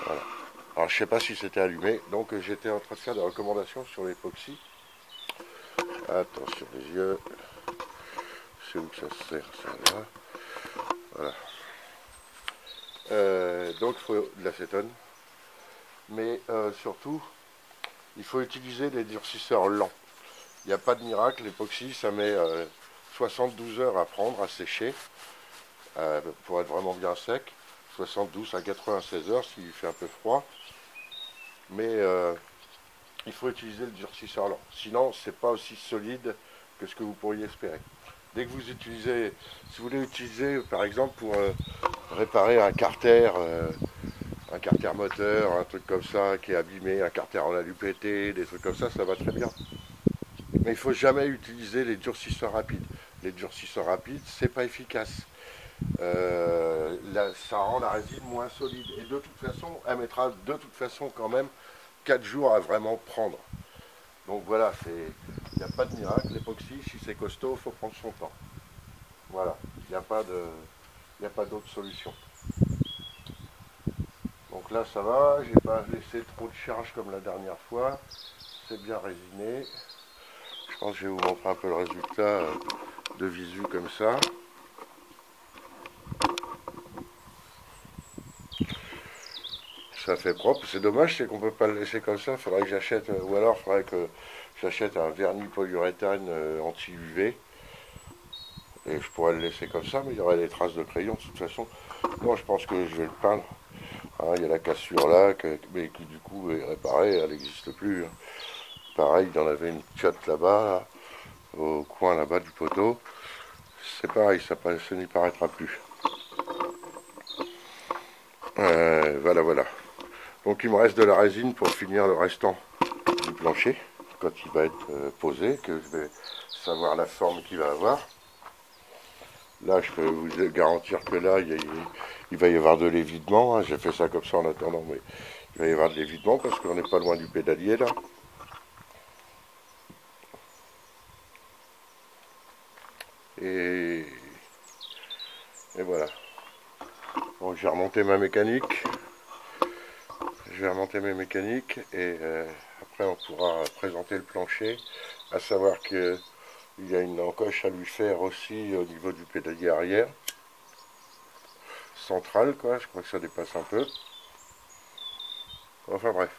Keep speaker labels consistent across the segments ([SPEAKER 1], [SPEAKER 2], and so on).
[SPEAKER 1] Voilà. Alors je sais pas si c'était allumé, donc j'étais en train de faire des recommandations sur l'époxy. Attention les yeux. C'est où que ça se sert ça là. Voilà. Donc il faut de l'acétone. Mais surtout, il faut utiliser les durcisseurs lents. Il n'y a pas de miracle, l'époxy ça met 72 heures à prendre, à sécher, pour être vraiment bien sec. 72 à 96 heures s'il fait un peu froid. Mais il faut utiliser le durcisseur lent. Sinon, c'est pas aussi solide que ce que vous pourriez espérer. Dès que vous utilisez, si vous voulez utiliser par exemple pour réparer un carter moteur, un truc comme ça qui est abîmé, un carter en alu pété, des trucs comme ça va très bien. Mais il ne faut jamais utiliser les durcisseurs rapides. Les durcisseurs rapides, c'est pas efficace. Ça rend la résine moins solide. Et de toute façon, elle mettra de toute façon quand même 4 jours à vraiment prendre. Donc voilà, il n'y a pas de miracle. L'époxy, si c'est costaud, il faut prendre son temps. Voilà, il n'y a pas d'autre solution. Donc là, ça va, j'ai pas laissé trop de charge comme la dernière fois. C'est bien résiné. Je pense que je vais vous montrer un peu le résultat de visu comme ça. Ça fait propre. C'est dommage, c'est qu'on peut pas le laisser comme ça. Il faudrait que j'achète, ou alors il faudrait que j'achète un vernis polyuréthane anti-UV. Et je pourrais le laisser comme ça, mais il y aurait des traces de crayon de toute façon. Moi, je pense que je vais le peindre. Hein, il y a la cassure là, mais qui du coup est réparée, elle n'existe plus. Hein. Pareil, il y en avait une tiotte là-bas, là, au coin là-bas du poteau. C'est pareil, ça n'y paraîtra plus. Voilà, voilà. Donc il me reste de la résine pour finir le restant du plancher, quand il va être posé, que je vais savoir la forme qu'il va avoir. Là, je peux vous garantir que là, il va y avoir de l'évidement. Hein. J'ai fait ça comme ça en attendant, mais il va y avoir de l'évidement parce qu'on n'est pas loin du pédalier là. Et, et voilà. Donc j'ai remonté ma mécanique. Je vais remonter mes mécaniques et après on pourra présenter le plancher. À savoir qu'il y a une encoche à lui faire aussi au niveau du pédalier arrière. Central quoi, je crois que ça dépasse un peu. Enfin bref.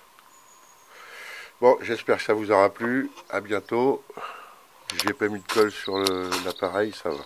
[SPEAKER 1] Bon, j'espère que ça vous aura plu. À bientôt. J'ai pas mis de colle sur l'appareil, ça va.